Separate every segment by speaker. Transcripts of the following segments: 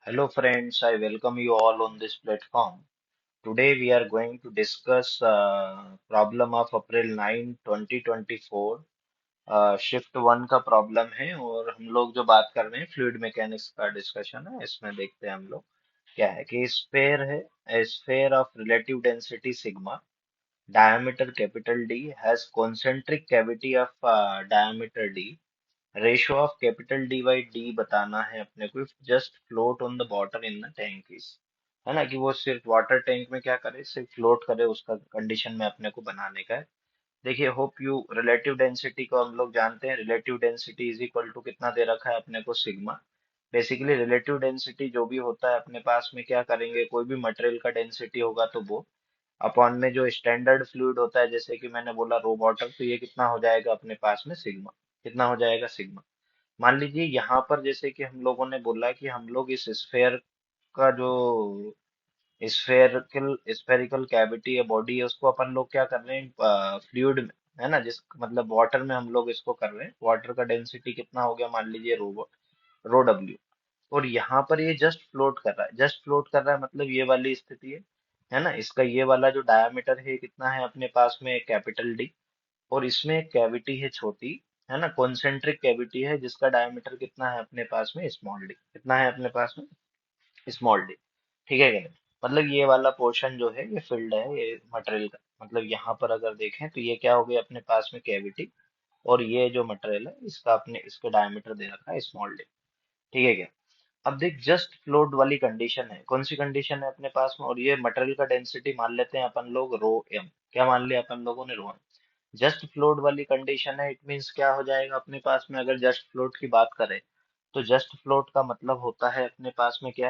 Speaker 1: Hello friends, I welcome you all on this platform. Today we are going to discuss problem of April 9, 2024. Shift one का problem है और हम लोग जो बात कर रहे हैं फ्लूइड मैकेनिक्स का डिस्कशन है। इसमें देखते हैं हम लोग क्या है कि स्फेयर है, sphere of relative density sigma, diameter capital D has concentric cavity of diameter D. Ratio of capital D by D बताना है अपने को, just float on the water in the tank is, है ना, कि वो सिर्फ वाटर टैंक में क्या करे, सिर्फ फ्लोट करे, उसका कंडीशन में अपने को बनाने का है। देखिए, होप यू रिलेटिव डेंसिटी को हम लोग जानते हैं। Relative density is equal to कितना दे रखा है अपने को, सिग्मा। बेसिकली रिलेटिव डेंसिटी जो भी होता है अपने पास में, क्या करेंगे, कोई भी मटेरियल का डेंसिटी होगा तो वो अपॉन में जो स्टैंडर्ड फ्लूइड होता है, जैसे कि मैंने बोला रो वाटर, तो ये कितना हो जाएगा अपने पास में, सिग्मा। कितना हो जाएगा, सिग्मा। मान लीजिए यहाँ पर जैसे कि हम लोगों ने बोला कि हम लोग इस स्फेयर का जो स्फेरिकल कैविटी या बॉडी है, उसको अपन लोग क्या कर रहे हैं, फ्लूइड में, है ना, जिस मतलब वाटर में हम लोग इसको कर रहे हैं। वाटर का डेंसिटी कितना हो गया, मान लीजिए रो डब्ल्यू। और यहाँ पर ये जस्ट फ्लोट कर रहा है, जस्ट फ्लोट कर रहा है, मतलब ये वाली स्थिति है ना। इसका ये वाला जो डायमीटर है कितना है अपने पास में, कैपिटल डी। और इसमें एक कैविटी है छोटी, है ना, कॉन्सेंट्रिक कैविटी है, जिसका डायमीटर कितना है अपने पास में, स्मॉल डी। कितना है अपने पास में, स्मॉल डी। ठीक है क्या नहीं? मतलब ये वाला पोर्शन जो है ये फिल्ड है, ये मटेरियल का, मतलब यहाँ पर अगर देखें तो ये क्या हो गया अपने पास में, कैविटी। और ये जो मटेरियल है इसका अपने इसका डायमीटर दे रखा है, स्मॉल डी। ठीक है क्या? अब देख, जस्ट फ्लोट वाली कंडीशन है, कौन सी कंडीशन है अपने पास में, और ये मटेरियल का डेंसिटी मान लेते हैं अपन लोग रो एम। क्या मान लिया अपन लोगों ने, रो एम। जस्ट फ्लोट वाली कंडीशन है, इट मींस क्या हो जाएगा अपने पास में, अगर जस्ट फ्लोट की बात करें तो जस्ट फ्लोट का मतलब होता है अपने पास में क्या,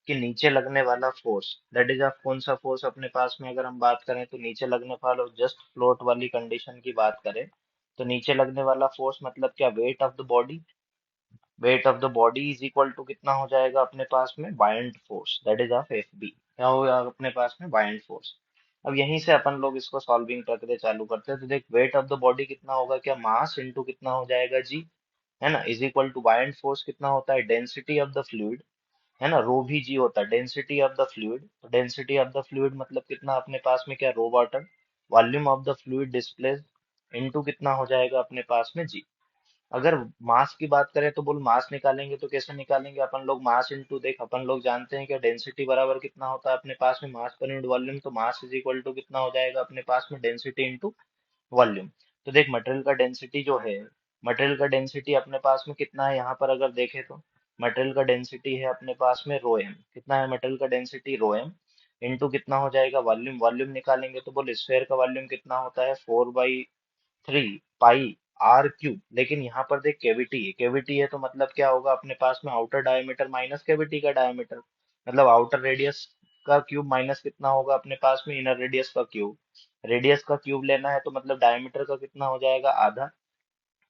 Speaker 1: कि नीचे लगने वाला फोर्स, दैट इज ऑफ कौन सा फोर्स अपने पास में, अगर हम बात करें तो नीचे लगने वाला, जस्ट फ्लोट वाली कंडीशन की बात करें तो नीचे लगने वाला फोर्स मतलब क्या, weight of the body. Weight of the body is equal to कितना हो जाएगा अपने पास में, buoyant force, that is of F B. क्या होगा अपने पास में, बायंट फोर्स। अब यहीं से अपन लोग इसको सॉल्विंग प्रक्रिया चालू करते हैं, तो देख, वेट ऑफ द बॉडी कितना होगा, क्या, मास इनटू कितना हो जाएगा, जी, है ना, is equal to buoyant force कितना होता है, डेंसिटी ऑफ द फ्लूइड, है ना, रो भी जी होता है, डेंसिटी ऑफ द फ्लूइड। तो डेंसिटी ऑफ द फ्लूइड मतलब कितना अपने पास में, क्या, rho water, volume of the fluid displace into कितना हो जाएगा अपने पास में, जी। अगर मास की बात करें तो बोल, मास निकालेंगे तो कैसे निकालेंगे अपन लोग, मास इनटू, देख अपन लोग जानते हैं कि डेंसिटी बराबर कितना होता है अपने पास में, मास पर यूनिट वॉल्यूम। तो मास इज इक्वल टू कितना हो जाएगा अपने पास में, डेंसिटी इनटू वॉल्यूम। तो देख, मटेरियल का डेंसिटी जो है, मटेरियल का डेंसिटी अपने पास में कितना है, यहाँ पर अगर देखें तो मटेरियल का डेंसिटी है अपने पास में रो एम। कितना है मटेरियल का डेंसिटी, रो एम, इंटू कितना हो जाएगा, वॉल्यूम। वॉल्यूम निकालेंगे तो बोल, स्फेयर का वॉल्यूम कितना होता है, 4/3 पाई आर क्यूब। लेकिन यहाँ पर देख, कैविटी है, कैविटी है तो मतलब क्या होगा अपने पास में, आउटर डायमीटर माइनस कैविटी का डायमीटर, मतलब आउटर रेडियस का क्यूब माइनस कितना होगा अपने पास में, इनर रेडियस का क्यूब। रेडियस का क्यूब लेना है तो मतलब डायमीटर का कितना हो जाएगा, आधा।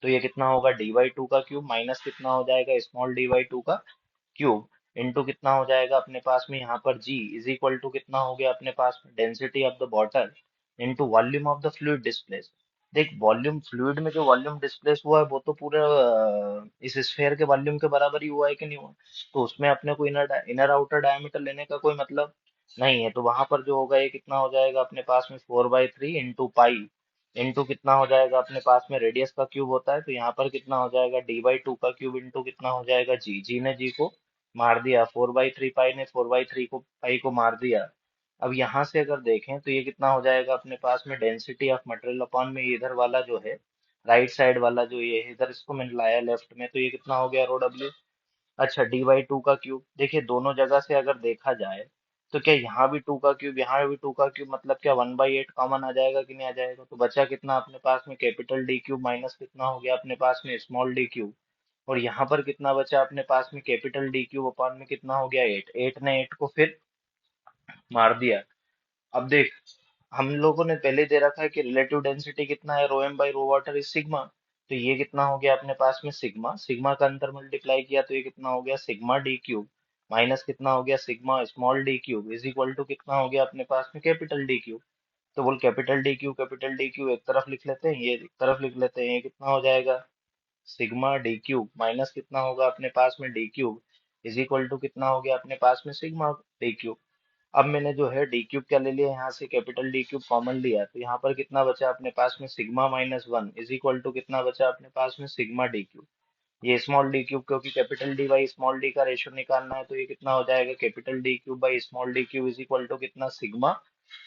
Speaker 1: तो ये कितना होगा, डी/2 का क्यूब माइनस कितना हो जाएगा, स्मॉल डी/2 का क्यूब, इनटू कितना हो जाएगा अपने पास में यहाँ पर, जी इज इक्वल टू कितना हो गया अपने पास में, density of the water into volume of the fluid displace. देख, वॉल्यूम फ्लूइड में जो वॉल्यूम डिस्प्लेस हुआ है वो तो पूरे इस स्फेयर के वॉल्यूम के बराबर ही हुआ है कि नहीं हुआ। तो उसमें अपने को इनर इनर आउटर डायमीटर लेने का कोई मतलब नहीं है। तो वहां पर जो होगा ये कितना हो जाएगा अपने पास में, 4/3 इंटू पाई, इंटू कितना हो जाएगा अपने पास में, रेडियस का क्यूब होता है तो यहाँ पर कितना हो जाएगा, डी/2 का क्यूब, इंटू कितना हो जाएगा, जी। जी ने जी को मार दिया, 4/3 पाई ने 4/3 को, पाई को मार दिया। अब यहाँ से अगर देखें तो ये कितना हो जाएगा अपने पास में, डेंसिटी ऑफ मटेरियल अपॉन में इधर वाला जो है, राइट साइड वाला जो ये है, इधर इसको मैंने लाया लेफ्ट में, तो ये कितना हो गया, रो डब्ल्यू। अच्छा, डी/2 का क्यूब, देखिए दोनों जगह से अगर देखा जाए तो क्या, यहाँ भी 2 का क्यूब, यहाँ भी 2 का क्यूब, मतलब क्या 1/8 कॉमन आ जाएगा कि नहीं आ जाएगा। तो बचा कितना अपने पास में, कैपिटल डी क्यूब माइनस कितना हो गया अपने पास में, स्मॉल डी क्यूब। और यहाँ पर कितना बचा अपने पास में, कैपिटल डी क्यूब अपॉन में कितना हो गया, 8। 8 ने 8 को फिर मार दिया। अब देख, हम लोगों ने पहले दे रखा है कि रिलेटिव डेंसिटी कितना है, rho M by rho water is sigma. तो ये कितना हो गया अपने पास में, सिग्मा, सिग्मा का अंतर मल्टीप्लाई किया तो ये कितना हो गया, सिग्मा डी क्यूब माइनस कितना हो गया, sigma small D cube, is equal to कितना हो गया अपने पास में, कैपिटल डी क्यूब। तो बोल, कैपिटल डी क्यूब एक तरफ लिख लेते हैं, ये एक तरफ लिख लेते हैं, ये कितना हो जाएगा, सिग्मा डी क्यूब माइनस कितना होगा अपने पास में, D cube, is equal to कितना हो गया अपने पास में सिग्मा डी क्यूब। अब मैंने जो है डी क्यूब क्या ले लिया, यहाँ से कैपिटल डी क्यूब कॉमन लिया, तो यहाँ पर कितना बचा अपने पास में sigma minus one is equal to कितना बचा अपने पास में सिग्मा डी क्यूब। ये स्मॉल डी क्यूब, क्योंकि capital D by small D का रेशियो निकालना है, तो ये कितना हो जाएगा capital D cube by small D cube is equal to कितना सिग्मा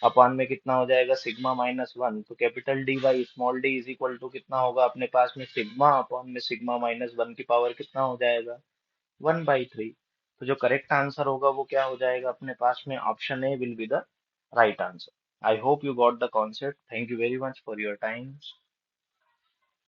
Speaker 1: अपान में कितना हो जाएगा सिग्मा माइनस वन। तो capital D by small D is equal to कितना होगा अपने पास में सिग्मा अपान में सिग्मा माइनस वन की पावर कितना हो जाएगा 1/3। तो जो करेक्ट आंसर होगा वो क्या हो जाएगा अपने पास में, option A will be the right answer. I hope you got the concept. Thank you very much for your time.